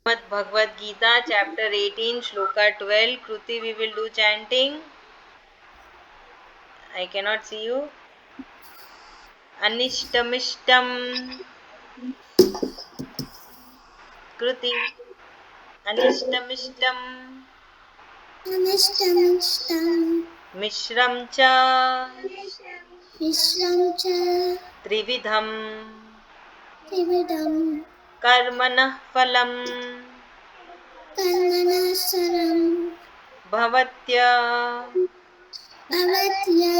Srimad Bhagwad Gita, Chapter-18, Sloka 12. Kruti, we will do chanting. I cannot see you. Anishtamishtam. Kruti. Anishtamishtam. Anishtamishtam Mishram cha. Vishram cha Trividham. Trividam Karmanah phalam. Karmanasaram Bhavatya. Bhavatya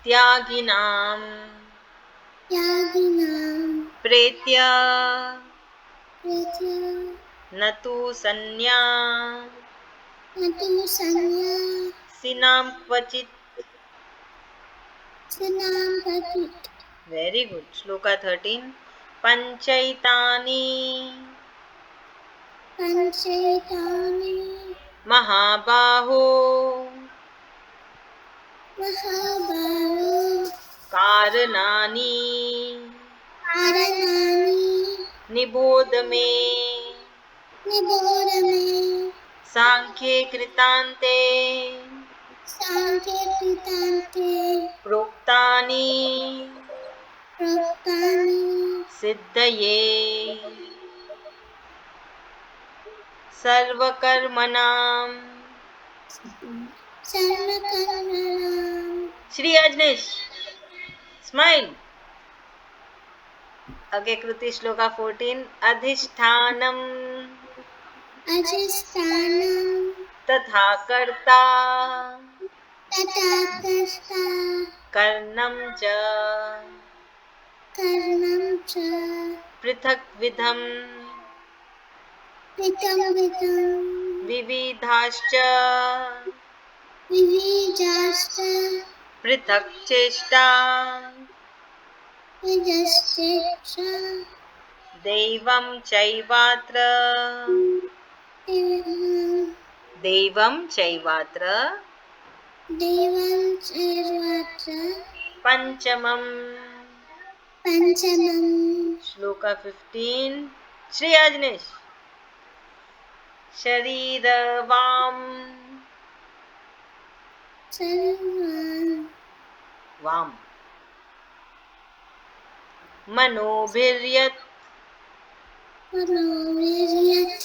Tyaginam. Yaginam Pretya. Pritya Natu sanya. Natu Sanya Sinam kvachit. Sinam Pratit Very good. Sloka 13. Panchaitani. Panchaitani Mahabaho. Mahabharo Karanani. Karanani Nibodhame. Nibodhame Sankhye kritante. Sankirtante Proktani. Praktani Siddhaye. Sarvakarmanam. Sarvakarmanam Shri Ajnesh. Smile. Okay, Kruti Shloka 14. Adhishthanam. Ajisthanam तथा कर्ता Tatakasta कर्णं च Karnam cha पृथक् विधं Pritam Vitam विविधाश्च Vivijasta पृथक् चेष्टा Vijastecha दैवं चैवात्र Devam Chirvatra पंचमम्. Panchamam shloka 15. Shri Ajanesh. शरीरवाम Sarvam वाम मनोभिर्यत् Manoviryat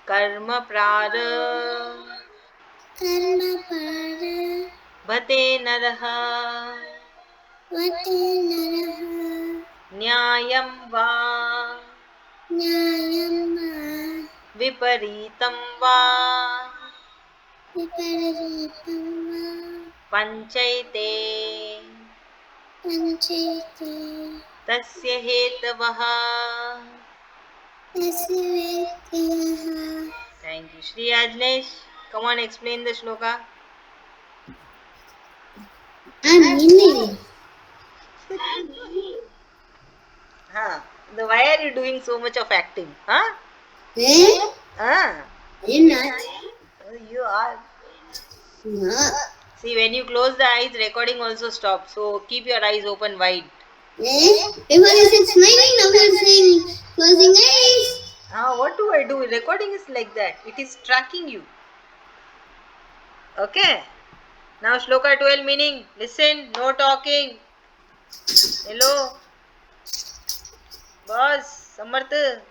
कर्म प्रारभते Karma Para नरः Vate Naraha न्यायं वा Nyayam विपरीतं वा Viparitam पञ्चैते Panchayate तस्य हेतवः. Tasyavetyaha Thank you. Shri Ajnesh, come on, explain the shloka. Meaning Why are you doing so much of acting? Eh? Huh? I'm not. You are. No. See, when you close the eyes, recording also stops. So keep your eyes open wide. Eh? Before you said smiling, now you're saying closing eyes. What do I do? Recording is like that. It is tracking you. Okay. Now Shloka 12 meaning. Listen, no talking. Hello. Boss, Samarth.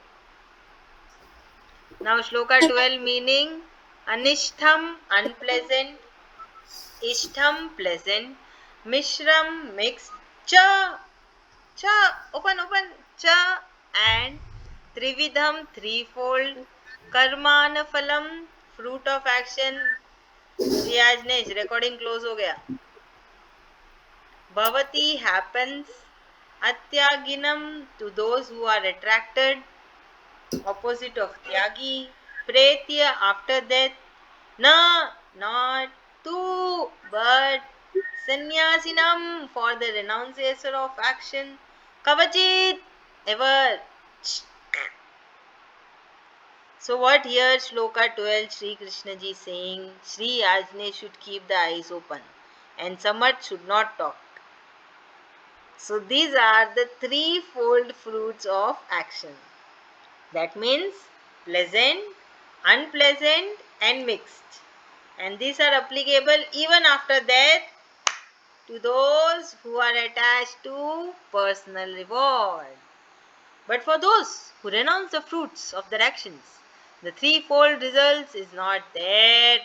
Now Shloka 12 meaning. Anishtham, unpleasant. Ishtham, pleasant. Mishram, mixed. Cha, open. Cha, and Trividham, threefold. Karmana phalam, fruit of action. Shri आजनेश recording close हो गया. Bhavati happens. Atyaginam, to those who are attracted. Opposite of tyagi. Pretya, after death. Na, not. Tu, but. Sannyasinam, for the renunciation of action. Kavachit, ever. So what here Shloka 12 Shree Krishna ji saying, Sri Ajne should keep the eyes open and Samarth should not talk. So these are the threefold fruits of action. That means pleasant, unpleasant, and mixed. And these are applicable even after death to those who are attached to personal reward. But for those who renounce the fruits of their actions, the threefold results is not there.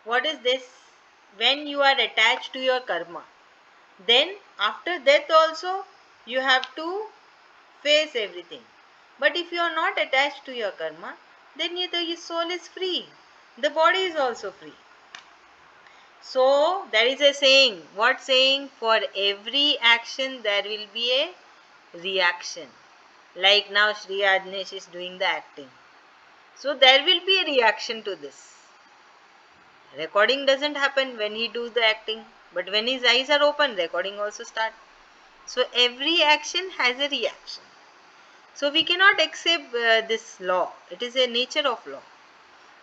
What is this? When you are attached to your karma, then after death also you have to face everything. But if you are not attached to your karma, then your soul is free. The body is also free. So there is a saying. What saying? For every action there will be a reaction. Like now Sri Ajnesh is doing the acting. So there will be a reaction to this. Recording doesn't happen when he does the acting. But when his eyes are open, recording also starts. So every action has a reaction. So we cannot accept this law. It is a nature of law.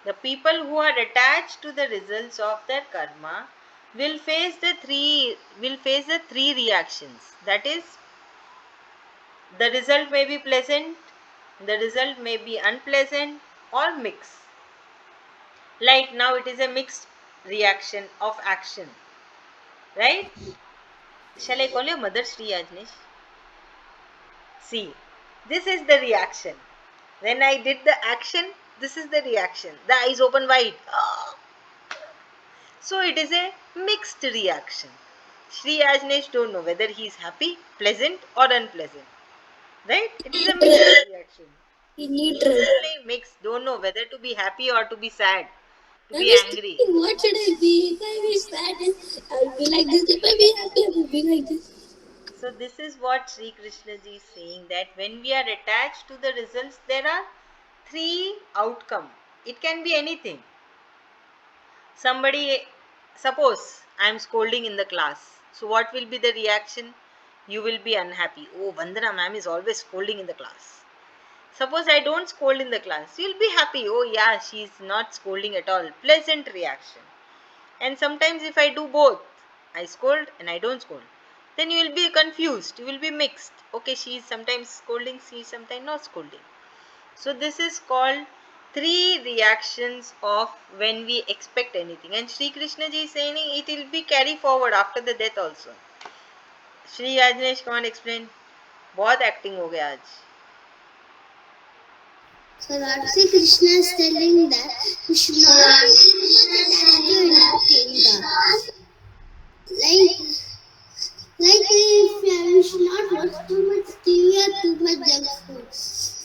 The people who are attached to the results of their karma will face the three reactions. That is, the result may be pleasant, the result may be unpleasant, or mixed. Like now it is a mixed reaction of action. Right? Shall I call your mother Sri Ajnesh? See, this is the reaction. When I did the action, this is the reaction. The eyes open wide. Ah. So it is a mixed reaction. Sri Ajnesh don't know whether he is happy, pleasant or unpleasant. Right? It is a mixed reaction. Neutral. Totally mixed. Don't know whether to be happy or to be sad. To I be was angry. thinking, what should I be? If I be sad, I'll be like this. If I be happy, I will be like this. So this is what Sri Krishna ji is saying, that when we are attached to the results, there are three outcome. It can be anything. Somebody, suppose I am scolding in the class. So what will be the reaction? You will be unhappy. Oh, Vandana ma'am is always scolding in the class. Suppose I don't scold in the class. You'll be happy. Oh yeah, she's not scolding at all. Pleasant reaction. And sometimes if I do both, I scold and I don't scold, then you will be confused. You will be mixed. Okay, she is sometimes scolding, she is sometimes not scolding. So this is called three reactions of when we expect anything. And Sri Krishna ji is saying it will be carry forward after the death also. Shri Ajnesh, come on explain. बहुत acting हो गया आज. So Lord Sri Krishna is telling that we should not be too much attached to anything. Like, if we should not watch too much TV or too much junk food.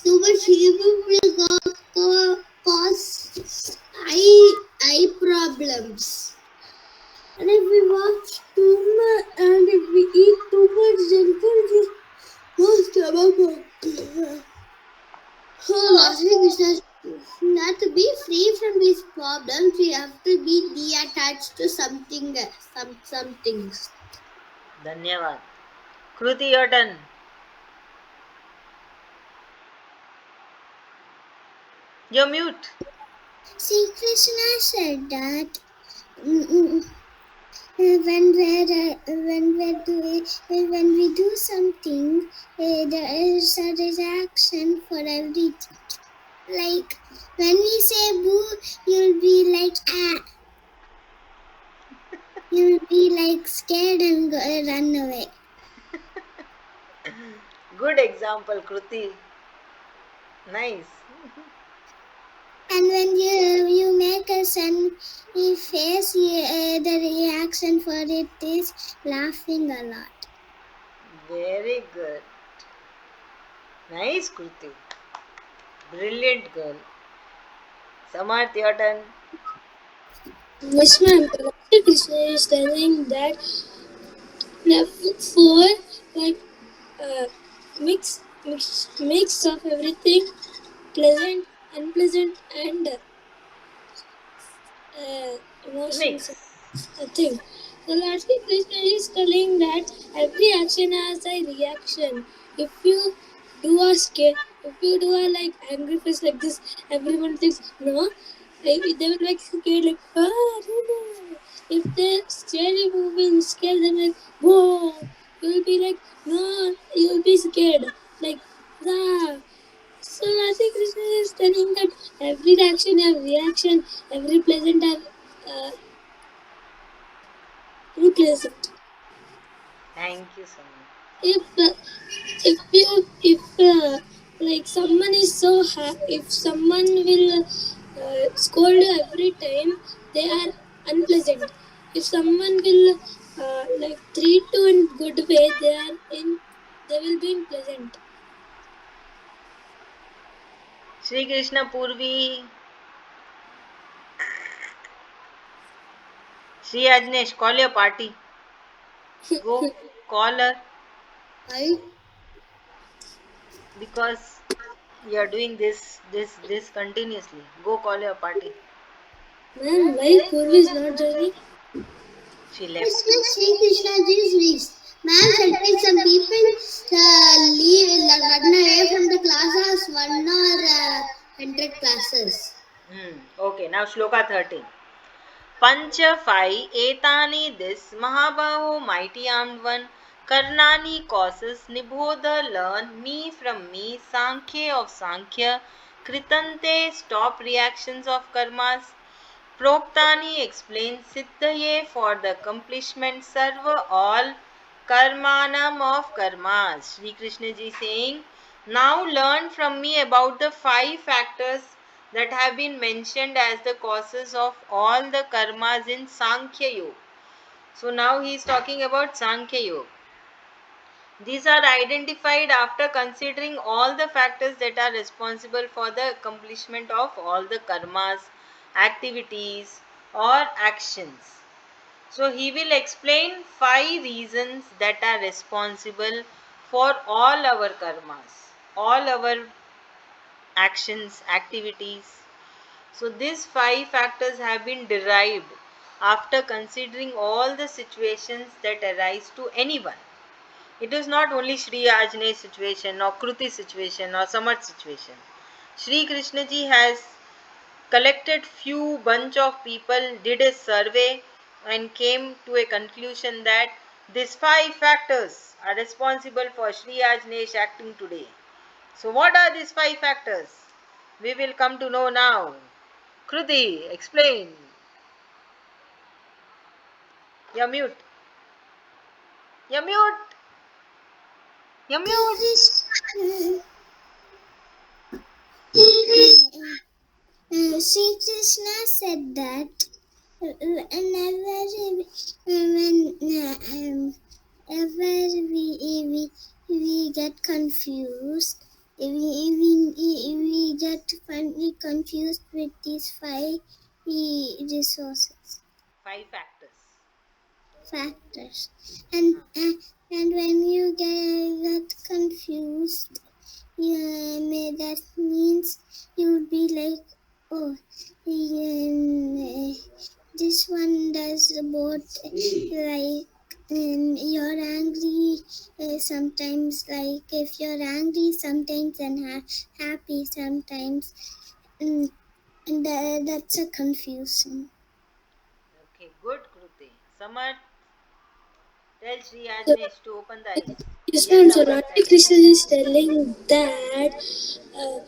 Too much TV will cause eye problems. And if we watch too much and if we eat too much junk food, no stomach. So Lord Sri Krishna, not to be free from these problems, we have to be detached to something, some things. धन्यवाद. Kruti, your turn. You're mute. Sri Krishna said that when we do something, there is a reaction for everything. Like when we say boo, you'll be like ah. You'll be like scared and run away. Good example, Kruti. Nice. And when you make a sunny face, the reaction for it is laughing a lot. Very good. Nice, Kruti. Brilliant girl. Samarth, your turn. Yes, ma'am. Sri Krishna is telling that for like uh, mix of everything, pleasant, unpleasant, and emotions. Mix. I think. So Lord Sri Krishna is telling that every action has a reaction. If you do a scare, if you do a like angry face like this, everyone thinks no. If they will like scared like no. If they scary movie and scare them like whoa, you will be like no, you will be scared. Like the so Radha Krishna is telling that every action have reaction, every pleasant have replacement. Thank you so much. If if like someone is so if someone will scold you every time, they are unpleasant. If someone will like treat you in good way, they will be pleasant. Sri Krishna Purvi, Sri Ajnesh, call your party. Go call her I because you are doing this continuously. Go call your party. man, why Purvi is not joining? She left. It's like Sri Krishna Ji's weeks. Ma'am said that some people run away from the classes, one or 100 classes. Okay, now Shloka 13. Pancha five etani this Mahabaho mighty armed one. Karnani causes Nibodha learn me from me Sankhya of Sankhya. Kritante stop reactions of karmas. Proktani explains Siddhaye for the accomplishment Sarva all Karmanam of karmas. Sri Krishna ji saying, now learn from me about the five factors that have been mentioned as the causes of all the karmas in Sankhya Yoga. So now he is talking about Sankhya Yoga. These are identified after considering all the factors that are responsible for the accomplishment of all the karmas, activities, or actions. So he will explain five reasons that are responsible for all our karmas, all our actions, activities. So these five factors have been derived after considering all the situations that arise to anyone. It is not only Sri Ajne's situation or Kruti situation or Samarth situation. Sri Krishna ji has collected few bunch of people, did a survey and came to a conclusion that these five factors are responsible for Sri Ajnesh acting today. So what are these five factors? We will come to know now. Kruti, explain. You're mute. You're mute. You're mute. Sri Krishna said that whenever ever we get confused, we get confused with these five resources. Five factors. Factors, and when you get confused, yeah, that means you would be like, oh, this one does both, like you're angry sometimes, like if you're angry sometimes and happy sometimes, and that's a confusion. Okay, good Kruti. Samar, tell Sri Ajnesh to open the eyes. Yes, Yes, ma'am. So Samar, Radha tell. Krishna is telling that uh,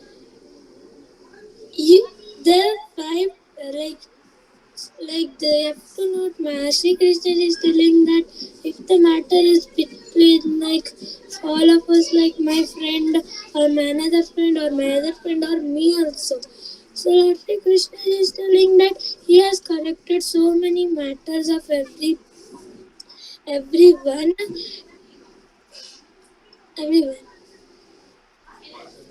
there are five like they have to not match. Sri Krishna is telling that if the matter is between like all of us, like my friend or my another friend or my other friend or me also. So Lord Sri Krishna is telling that he has collected so many matters of everyone, everyone.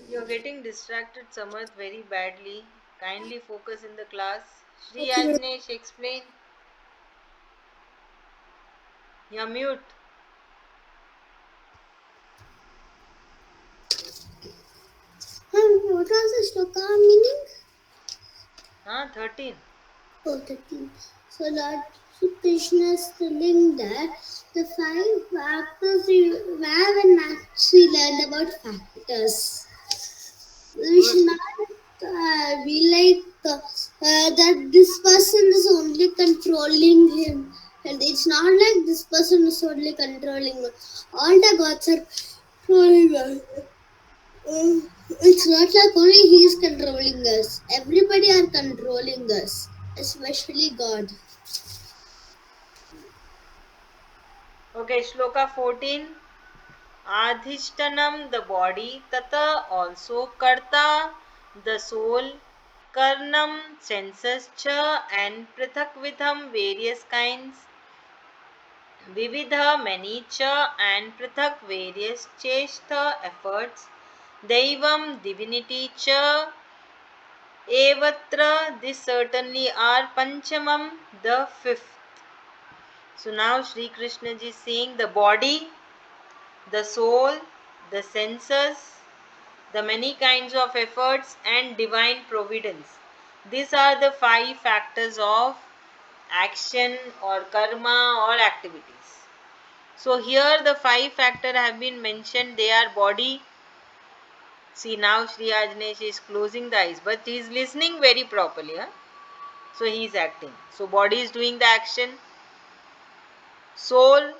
You're getting distracted, Samarth, very badly. Kindly focus in the class. Sri Okay, ma'am. Ajnesh, explain. You're mute. What was the Sloka meaning? 13. Oh, 13. So Lord Krishna is telling that the five factors we have and maths we learned about factors. We Good. should not be like that this person is only controlling him. And it's not like this person is only controlling him. All the gods are controlling us. It's not like only he is controlling us. Everybody are controlling us, especially God. Okay, Shloka 14. Adhishtanam, the body, tata, also karta, the soul, karnam, senses, cha, and prithakvidham, various kinds, vividha, many, cha, and prithak, various, cheshta, efforts, daivam, divinity, cha, evatra, this certainly are, panchamam, the fifth. So now Sri Krishna ji is saying the body, the soul, the senses, the many kinds of efforts, and divine providence. These are the five factors of action or karma or activities. So here the five factors have been mentioned. They are body. See, now Sri Ajnesh is closing the eyes, but he is listening very properly. Huh? So he is acting. So body is doing the action. Soul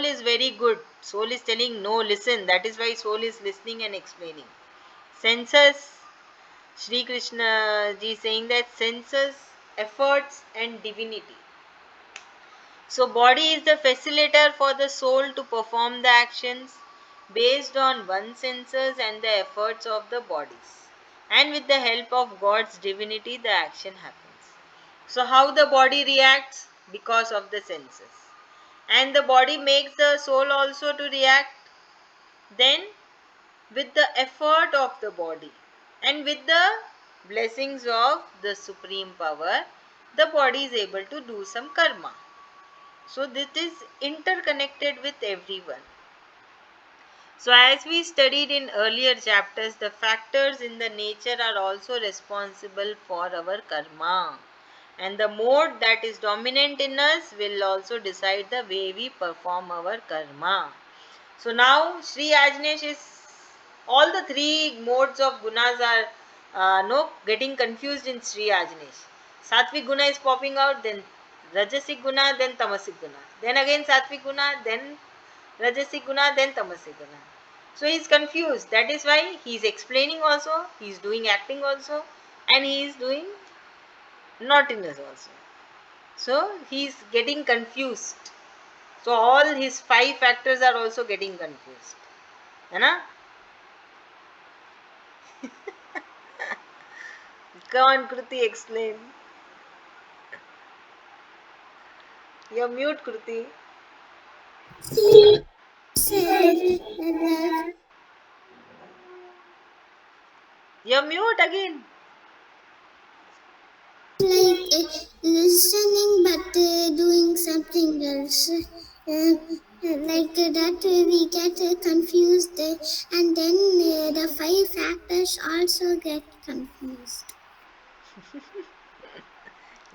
is very good. Soul is telling no, listen. That is why soul is listening and explaining. Senses, Sri Krishna ji saying that senses, efforts, and divinity. So body is the facilitator for the soul to perform the actions based on one's senses and the efforts of the bodies. And with the help of God's divinity, the action happens. So how the body reacts? Because of the senses. And the body makes the soul also to react. Then with the effort of the body and with the blessings of the supreme power, the body is able to do some karma. So this is interconnected with everyone. So as we studied in earlier chapters, the factors in the nature are also responsible for our karma. And the mode that is dominant in us will also decide the way we perform our karma. So now Sri Ajnesh is, all the three modes of gunas are no getting confused in Sri Ajnesh. Sattvic guna is popping out, then Rajasic guna, then Tamasic guna. Then again Sattvic guna, then Rajasic guna, then Tamasic guna. So he is confused. That is why he is explaining also, he is doing acting also, and he is doing naughtiness also. So he is getting confused. So all his five factors are also getting confused. है ना? Come on, Kruti, explain. You're mute, Kruti. See, said that You're mute again. like listening but doing something else. Like that we get confused and then the five factors also get confused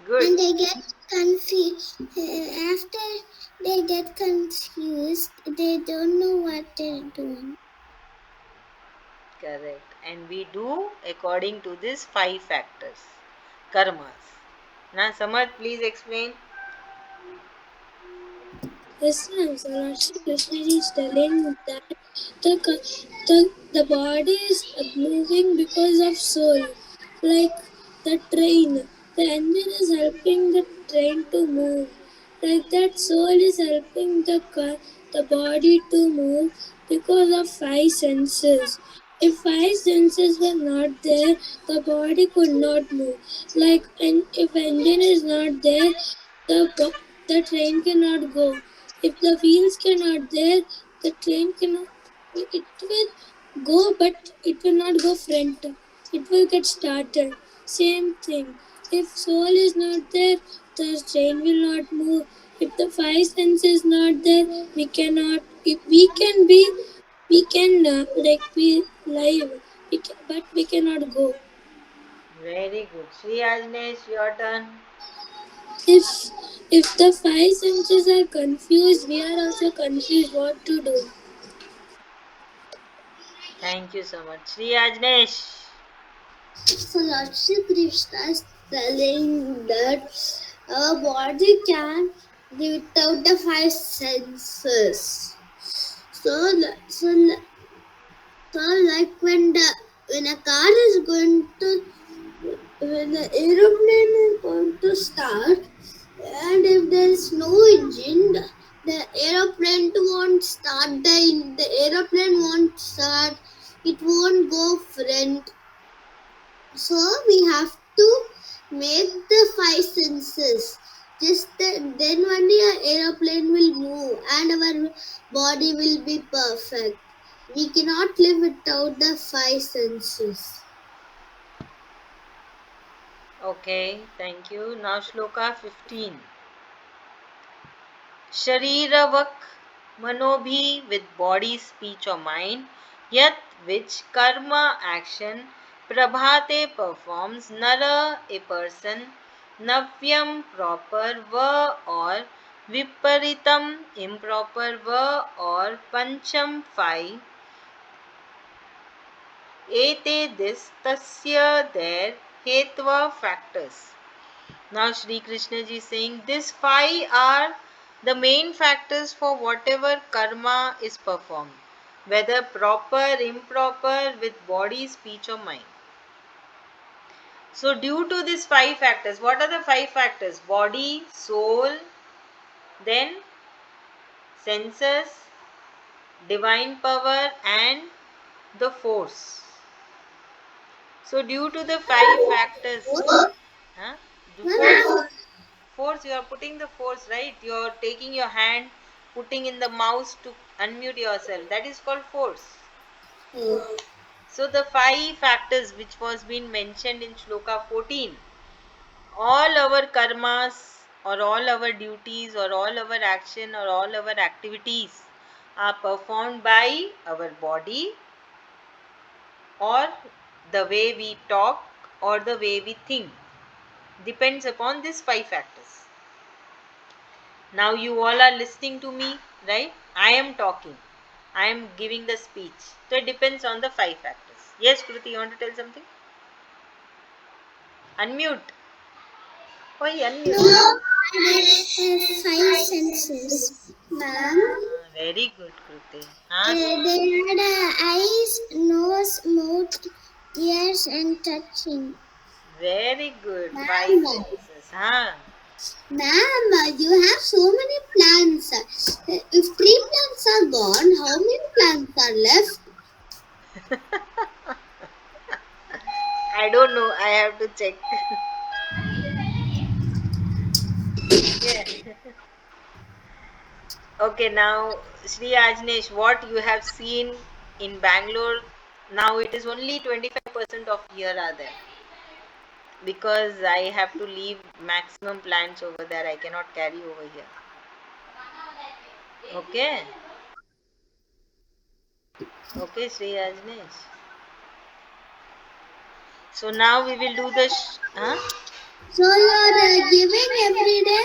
Good. and they get confused after they get confused they don't know what they're doing. Correct. And we do according to these five factors. Karmas. Now, Samad, please explain. Yes, ma'am. So Lord Shri Krishna is telling that the body is moving because of soul. Like the train. The engine is helping the train to move. Like that soul is helping the body to move because of five senses. If five senses were not there, the body could not move. Like and if engine is not there, the train cannot go. If the wheels cannot there, the train cannot. It will go, but it will not go front. It will get started. Same thing. If soul is not there, the train will not move. If the five senses is not there, we cannot. If we can be, we can like be live. But we cannot go. Very good. Sri Ajnesh, your turn. If if the five senses are confused, we are also confused what to do. Thank you so much. Sri Ajnesh. So Lord Shri Krishna is telling that our body can live without the five senses. So So like when a car is going to when the aeroplane is going to start, and if there is no engine, the aeroplane won't start. The aeroplane won't start. It won't go front. So we have to make the five senses. Then only our aeroplane will move and our body will be perfect. We cannot live without the five senses. Okay, thank you. Now Shloka 15. Sharirvak manobhi, with body, speech or mind, yat which karma action prabhate performs, nara a person, navyam proper va or viparitam improper va or pancham five, ete this tasya there hetva factors. Now Shree Krishna ji is saying these five are the main factors for whatever karma is performed, whether proper, improper, with body, speech or mind. So due to these five factors, what are the five factors? Body, soul, then senses, divine power and the force. So due to the five factors, huh? The force, you are putting the force, right? You are taking your hand, putting in the mouse to unmute yourself. That is called force. Oh. So the five factors which was been mentioned in Shloka 14, all our karmas or all our duties or all our action or all our activities are performed by our body or the way we talk or the way we think. Depends upon these five factors. Now you all are listening to me, right? I am talking. I am giving the speech. So it depends on the five factors. Yes, Kruti, you want to tell something? Unmute. Oi, unmute. No, I have five senses, ma'am. Very good, Kruti. Huh? They had eyes, nose, mouth, ears, and touching. Very good. Five Ma'am, senses. Huh? ma'am, you have so many plants. If three plants are gone, how many plants are left? I don't know. I have to check. Yeah. Okay, now Sri Ajnesh, what you have seen in Bangalore, now it is only 25% of here are there. Because I have to leave maximum plants over there. I cannot carry over here. Okay. Okay, Sri Ajnesh. So now we will do the huh? So you're giving every day.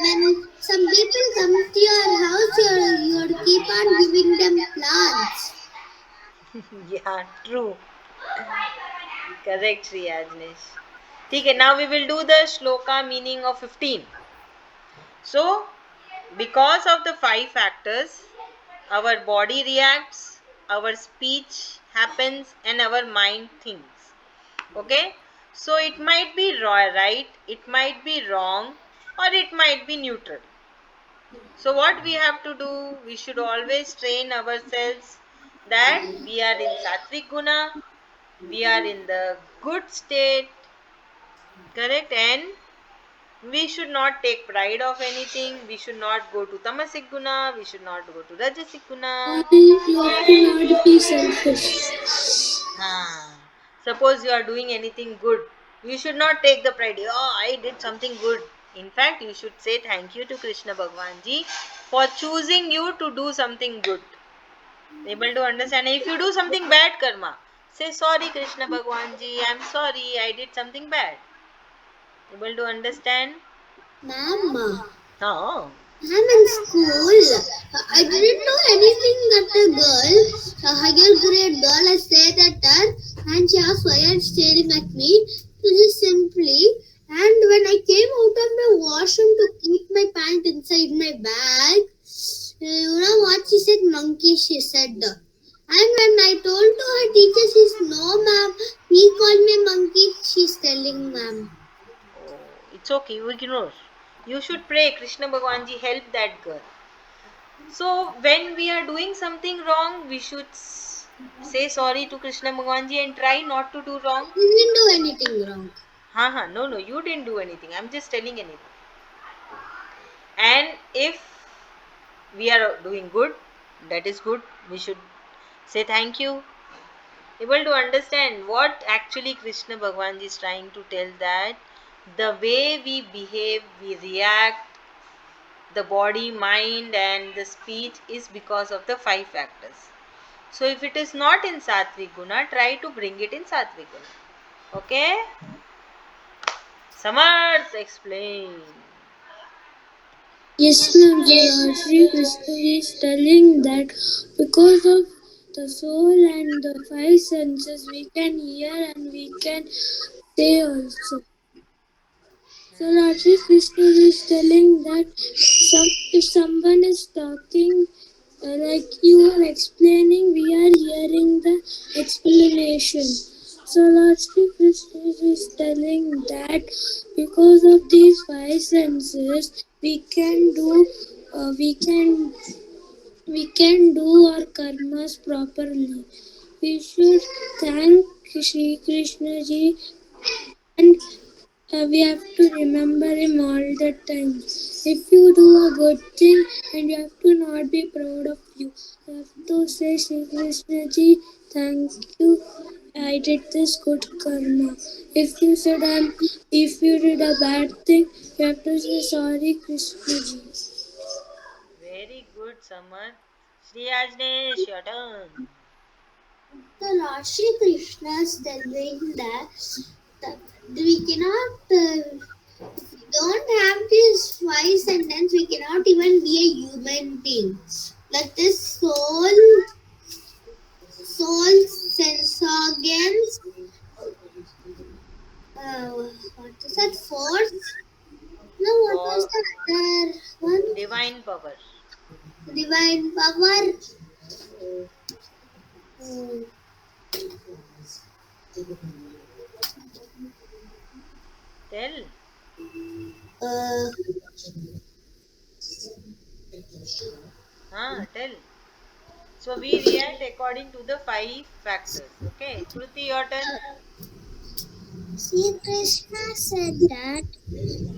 When some people come to your house, you're keep on giving them plants. Yeah, true. Correct, Sri Ajnesh. Okay, now we will do the shloka meaning of 15. So, because of the five factors, our body reacts, our speech happens, and our mind thinks. Okay? So, it might be right, it might be wrong, or it might be neutral. So, what we have to do, we should always train ourselves that we are in Sattvic Guna, we are in the good state, correct? And we should not take pride of anything. We should not go to tamasic guna. We should not go to rajasic guna. You have to not be selfish. Ah. Suppose you are doing anything good, you should not take the pride. Oh, I did something good. In fact, you should say thank you to Krishna Bhagwan Ji for choosing you to do something good. Able to understand? If you do something bad karma, say sorry Krishna Bhagwan Ji, I am sorry, I did something bad. Able to understand? Ma'am, Oh. I'm in school. I didn't know anything that a girl, a higher grade girl, I said at her, and she was fire staring at me. So just simply, and when I came out of my washroom to keep my pant inside my bag, you know what she said? Monkey, she said. And when I told to her teacher, she's no ma'am. He called me monkey. She's telling ma'am. Oh, it's okay, you ignore. You should pray, Krishna Bhagwanji, help that girl. So, when we are doing something wrong, we should say sorry to Krishna Bhagwanji and try not to do wrong. We didn't do anything wrong. No, no, you didn't do anything. I'm just telling anything. And if we are doing good, that is good. We should say thank you. Able to understand what actually Krishna Bhagwan is trying to tell, that the way we behave, we react, the body, mind, and the speech is because of the five factors. So if it is not in Sattvic Guna, try to bring it in Sattvic Guna. Okay? Samarth, explain. Yes, ma'am. So Lord Sri Krishna is telling that because of the soul and the five senses, we can hear and we can say also. So Lord Sri Krishna is telling that if someone is talking like you are explaining, we are hearing the explanation. So Lord Sri Krishna is telling that because of these five senses, we can do our karmas properly. We should thank Sri Krishna ji, and we have to remember him all the time. If you do a good thing, and you have to not be proud of you. You have to say, Shri Krishna ji, thank you. I did this good karma. If you did a bad thing, you have to say sorry, Krishna ji. Very good, Samarth. Shri Ajnesh, your turn. The Lord Shri Krishna is telling that we cannot, if we don't have this five sentence, we cannot even be a human being. Like this soul sense organs, what is that, force? No, what was For the other one? divine power. Divine power. Uh, Tell. uh, Tell. So we react according to the five factors. Okay. Kruti, your turn. Sri Krishna said that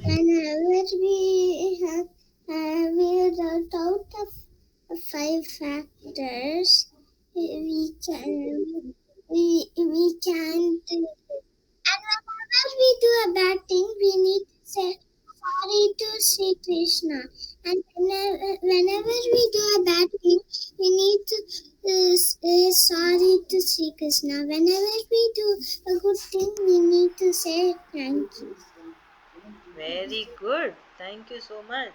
whenever we wrote out of five factors, we can we can do. And whenever we do a bad thing, we need to say sorry to Sri Krishna. And whenever we do a bad thing, we need to say sorry to Sri Krishna. Whenever we do a good thing, we need to say thank you. Very good. Thank you so much.